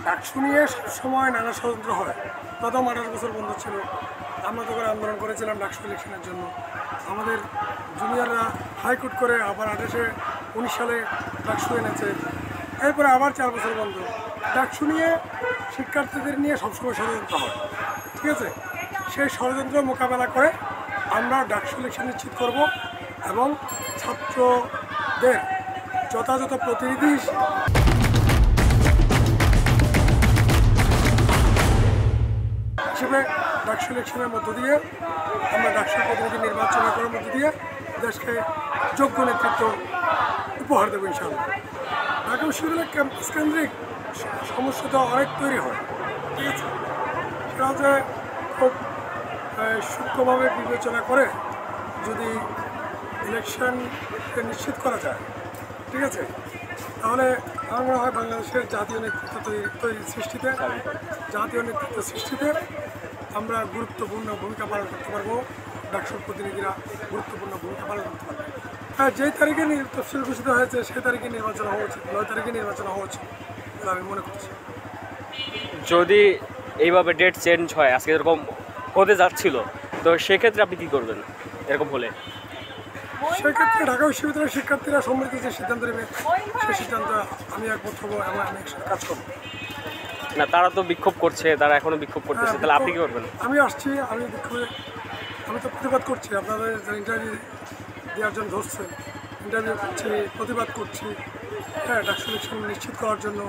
ডাকসু নিয়ে সবসময় নানা ষড়যন্ত্র হয়। প্রথম 18 বছর বন্ধ ছিল, আমরা তো করে আন্দোলন করেছিলাম ডাকসু ইলেকশনের জন্য। আমাদের জুনিয়ররা হাইকোর্ট করে আবার 19 সালে ডাকসু এনেছে। এরপরে আবার 4 বছর বন্ধ। ডাকসু নিয়ে শিক্ষার্থীদের নিয়ে সবসময় ষড়যন্ত্র হয়, ঠিক আছে। সেই ষড়যন্ত্র মোকাবেলা করে আমরা ডাকসু ইলেকশন নিশ্চিত করব এবং ছাত্রদের যথাযথ প্রতিনিধি হিসেবে ডাকসু ইলেকশনের মধ্য দিয়ে আমরা ডাকসুর প্রতিনিধি নির্বাচন করার মধ্য দিয়ে দেশকে যোগ্য নেতৃত্ব উপহার দেবো ইনশাআল্লাহ। ঢাকা বিশ্ববিদ্যালয়ের ক্যাম্পাস কেন্দ্রিক সমস্যা তো অনেক তৈরি হয়, ঠিক আছে। সেটা হচ্ছে খুব সূক্ষ্মভাবে বিবেচনা করে যদি ইলেকশনকে নিশ্চিত করা যায়, ঠিক আছে, তাহলে আমার মনে হয় বাংলাদেশের জাতীয় নেতৃত্ব সৃষ্টিতে আমরা গুরুত্বপূর্ণ ভূমিকা পালন করতে পারবো। ডাকসুর প্রতিনিধিরা গুরুত্বপূর্ণ ভূমিকা পালন করতে পারবে। হ্যাঁ, যেই তারিখে তফসিল ঘোষিত হয়েছে সেই তারিখে নির্বাচন হওয়া উচিত, 9 তারিখে নির্বাচন হওয়া উচিত বলে আমি মনে করছি। যদি এইভাবে ডেট চেঞ্জ হয়, আজকে এরকম হতে যাচ্ছিল, তো সেক্ষেত্রে আপনি কী করবেন এরকম হলে? সেক্ষেত্রে ঢাকা বিশ্ববিদ্যালয়ের শিক্ষার্থীরা সম্মিলিত যে সিদ্ধান্ত নেবে সেই সিদ্ধান্ত আমি একমত হবো এবং আমি একসাথে কাজ করবো। না, তারা তো বিক্ষোভ করছে, তারা এখনো বিক্ষোভ করতেছে, তাহলে আপনি কী করবেন? আমি আসছি, আমি তো প্রতিবাদ করছি। আপনাদের ইন্টারভিউ দেওয়ার জন্য ধরছে, ইন্টারভিউ করছি, প্রতিবাদ করছি। হ্যাঁ, ডাকসু ইলেকশন নিশ্চিত করার জন্য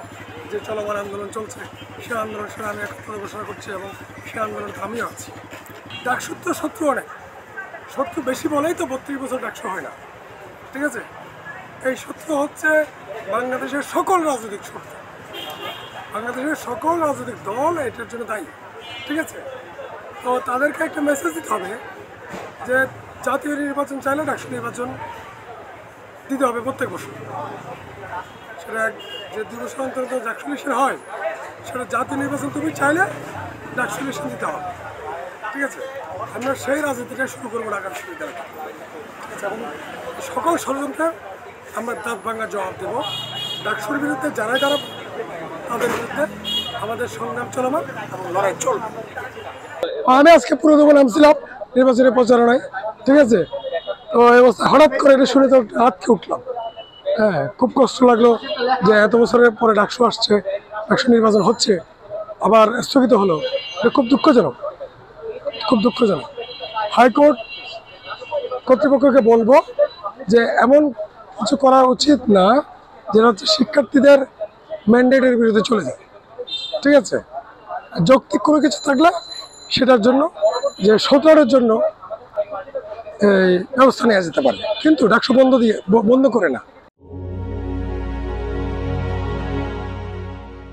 যে চলমান আন্দোলন চলছে সে আন্দোলনের সাথে আমি একত্র ঘোষণা করছি এবং সে আন্দোলনকে আমিও আছি। ডাকসুর তো শত্রু অনেক, শত্রু বেশি বলেই তো 32 বছর ডাকসু হয় না, ঠিক আছে। এই শত্রু হচ্ছে বাংলাদেশের সকল রাজনৈতিক শত্রু, বাংলাদেশের সকল রাজনৈতিক দল এটার জন্য দায়ী, ঠিক আছে। তো তাদেরকে একটা মেসেজ দিতে হবে যে জাতীয় নির্বাচন চাইলে ডাকসু নির্বাচন দিতে হবে প্রত্যেক বছর। সেটা যে 2 বছর অন্তর ডাকসু ইলেকশন হয়, সেটা জাতীয় নির্বাচন তুমি চাইলে ডাকসু ইলেকশন দিতে হবে, ঠিক আছে। আমরা সেই রাজনীতিটা শুরু করবো ঢাকা বিশ্ববিদ্যালয়ে, ঠিক আছে। এবং সকল ষড়যন্ত্রের আমরা দাঁত ভাঙার জবাব দেবো। ডাকসুর বিরুদ্ধে যারা তাদের বিরুদ্ধে আমাদের সংগ্রাম চলমান এবং লড়াই চলবে। আমি আজকে পুরোদমে নামছিলাম নির্বাচনের প্রচারণায়, ঠিক আছে। তো এই অবস্থা হঠাৎ করে এটা শুনে তো হাতকে উঠলাম। হ্যাঁ, খুব কষ্ট লাগলো যে এত বছরের পরে ডাকসু আসছে, ডাকসু নির্বাচন হচ্ছে, আবার স্থগিত হলো। এটা খুব দুঃখজনক, খুব দুঃখজনক। হাইকোর্ট কর্তৃপক্ষকে বলবো যে এমন কিছু করা উচিত না যেটা হচ্ছে শিক্ষার্থীদের ম্যান্ডেটের বিরুদ্ধে চলে যায়, ঠিক আছে। যৌক্তিক কোনো কিছু থাকলে সেটার জন্য যে 17-এর জন্য এই ব্যবস্থা নেওয়া যেতে পারে, কিন্তু ডাকসু বন্ধ করে না।